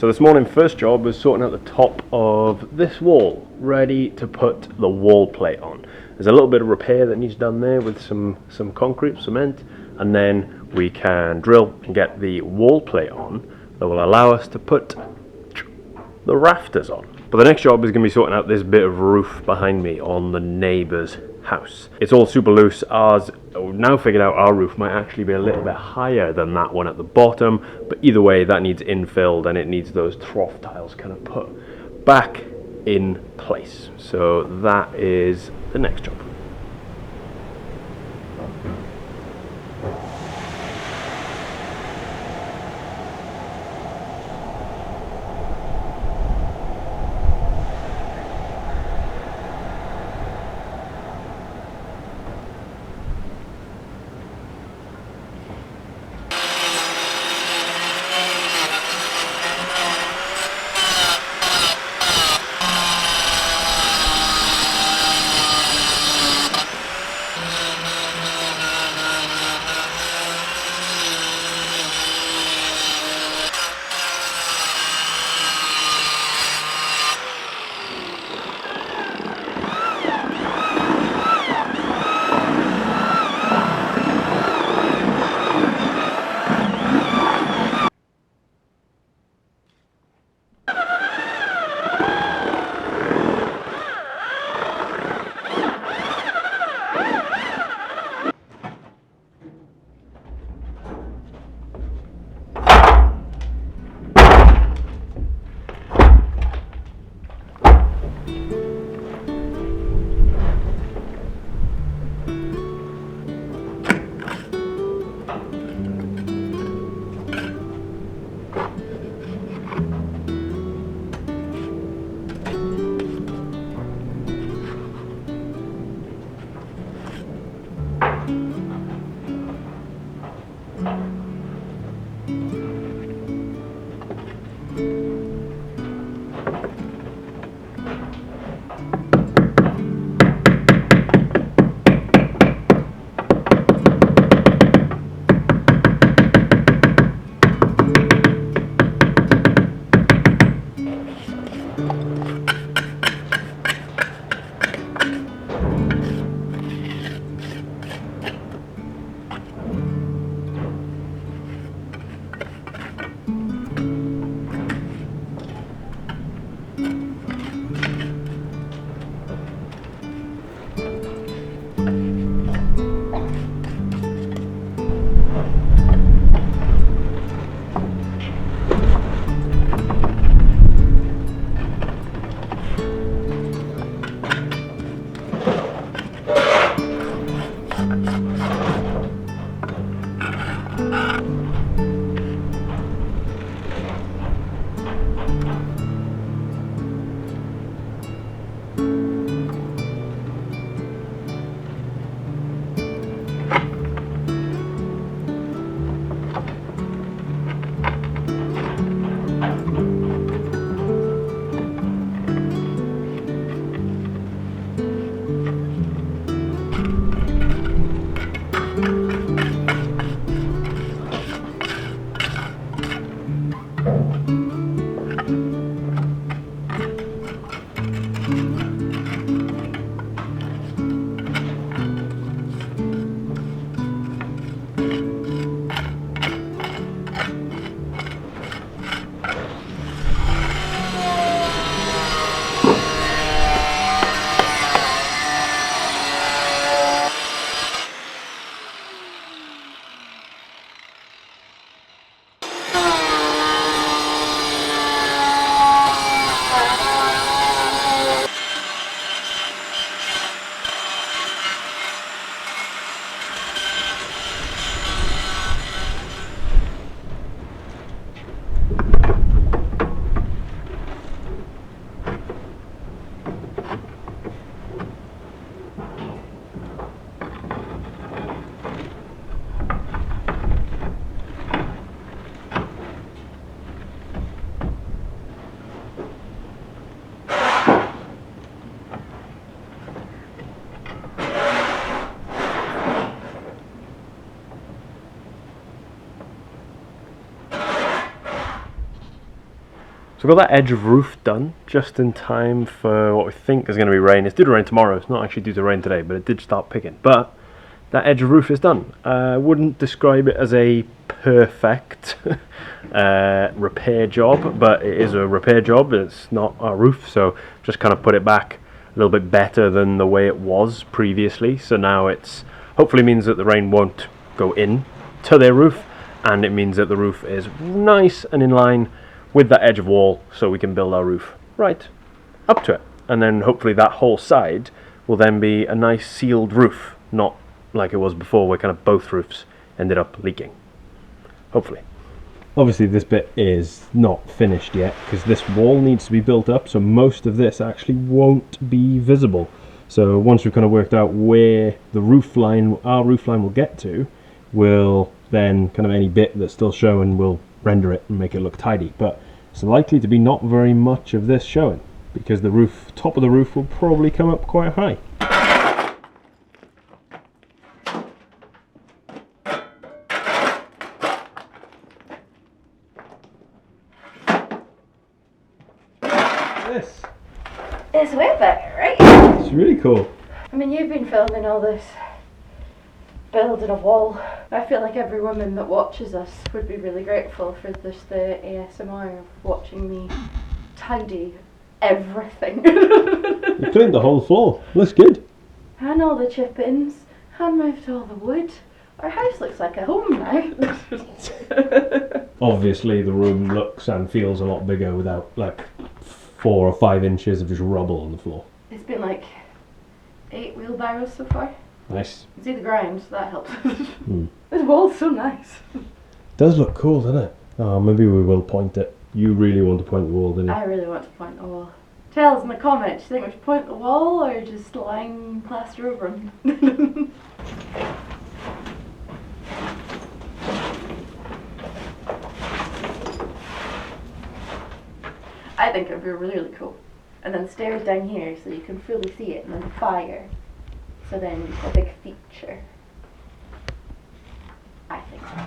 So this morning, first job was sorting out the top of this wall, ready to put the wall plate on. There's a little bit of repair that needs done there with some concrete, cement, and then we can drill and get the wall plate on that will allow us to put the rafters on. But the next job is going to be sorting out this bit of roof behind me on the neighbour's house. It's all super loose. Ours, now figured out our roof might actually be a little bit higher than that one at the bottom, but either way that needs infilled and it needs those trough tiles kind of put back in place. So that is the next job. So we've got that edge of roof done just in time for what we think is going to be rain. It's due to rain tomorrow. It's not actually due to rain today, but it did start picking. But that edge of roof is done. I wouldn't describe it as a perfect repair job, but it is a repair job. It's not our roof, so just kind of put it back a little bit better than the way it was previously. So now it's hopefully means that the rain won't go in to their roof, and it means that the roof is nice and in line with that edge of wall, so we can build our roof right up to it. And then hopefully that whole side will then be a nice sealed roof, not like it was before where kind of both roofs ended up leaking. Hopefully. Obviously this bit is not finished yet because this wall needs to be built up, so most of this actually won't be visible. So once we've kind of worked out where the roof line, our roof line will get to, we'll then kind of any bit that's still showing, we'll render it and make it look tidy. But it's likely to be not very much of this showing because the roof, top of the roof will probably come up quite high. This. It's way better, right? It's really cool. I mean, you've been filming all this building a wall. I feel like every woman that watches us would be really grateful for just the ASMR of watching me tidy everything. You cleaned the whole floor. Looks good. And all the chip-ins, and moved all the wood. Our house looks like a home now. Obviously the room looks and feels a lot bigger without like 4 or 5 inches of just rubble on the floor. It's been like 8 wheelbarrows so far. Nice. You see the ground, so that helps. This wall's so nice. Does look cool, doesn't it? Oh, maybe we will point it. You really want to point the wall, didn't you? I really want to point the wall. Tell us in the comments, do you think we should point the wall or just line plaster over them? I think it would be really cool. And then stairs down here so you can fully see it, and then fire. So then a big feature. I think so.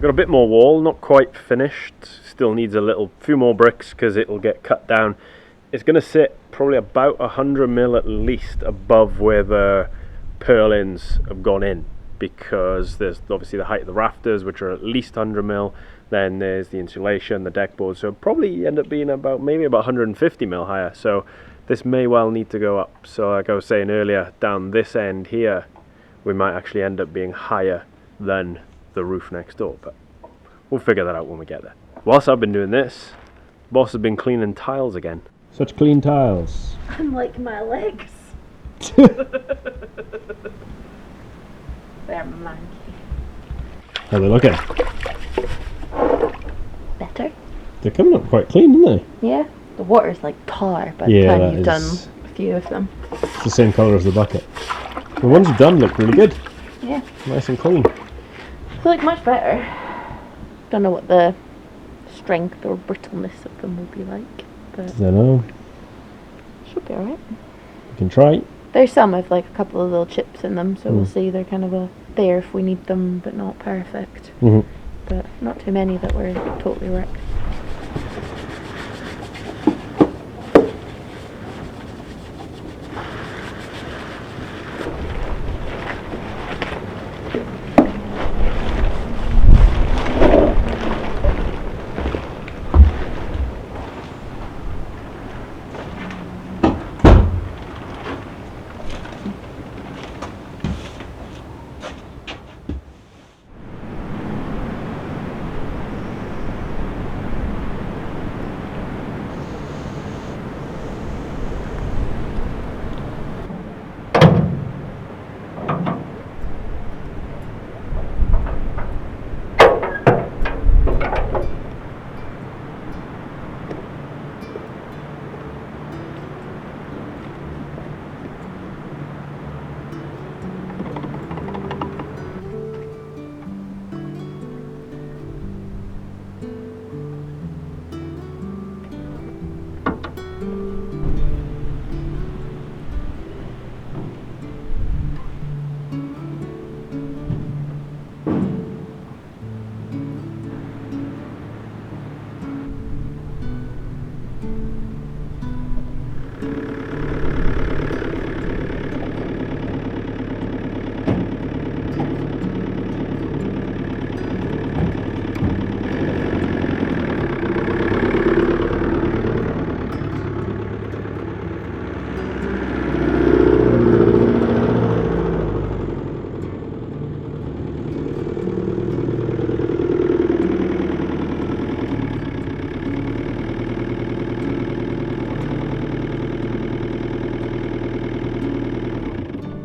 Got a bit more wall, not quite finished, still needs a few more bricks because it'll get cut down. It's going to sit probably about 100 mil at least above where the purlins have gone in, because there's obviously the height of the rafters, which are at least 100 mil, then there's the insulation, the deck board, so probably end up being maybe about 150 mil higher. So this may well need to go up. So like I was saying earlier, down this end here we might actually end up being higher than the roof next door, but we'll figure that out when we get there. Whilst I've been doing this, boss has been cleaning tiles again. Such clean tiles. Unlike my legs. They're manky. How are they looking? Better. They're coming up quite clean, aren't they? Yeah. The water's like tar by the time you've done a few of them. It's the same colour as the bucket. The ones you've done look really good. Yeah. Nice and clean. I feel like much better. Don't know what the strength or brittleness of them will be like, but I don't know. Should be alright. We can try. There's some with like a couple of little chips in them, so we'll see. They're kind of there if we need them, but not perfect. But not too many that were totally wrecked.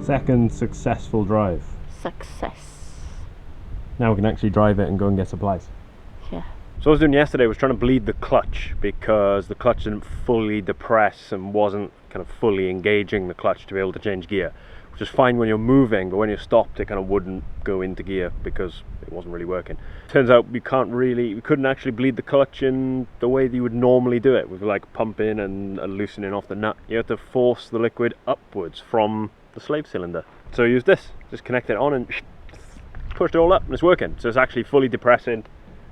Second successful drive. Success. Now we can actually drive it and go and get supplies. Yeah. So what I was doing yesterday was trying to bleed the clutch, because the clutch didn't fully depress and wasn't kind of fully engaging the clutch to be able to change gear, which is fine when you're moving, but when you're stopped it kind of wouldn't go into gear because it wasn't really working. Turns out we couldn't actually bleed the clutch in the way that you would normally do it, with like pumping and loosening off the nut. You have to force the liquid upwards from the slave cylinder. So I used this, just connect it on and pushed it all up and it's working. So it's actually fully depressing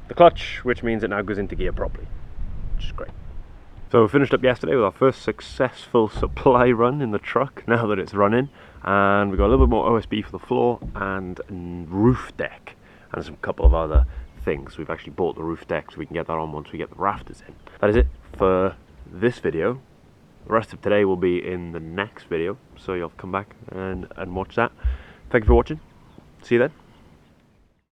the clutch, which means it now goes into gear properly, which is great. So we finished up yesterday with our first successful supply run in the truck, now that it's running, and we got a little bit more OSB for the floor and roof deck and some couple of other things. We've actually bought the roof deck so we can get that on once we get the rafters in. That is it for this video. The rest of today will be in the next video, so you'll come back and watch that. Thank you for watching. See you then.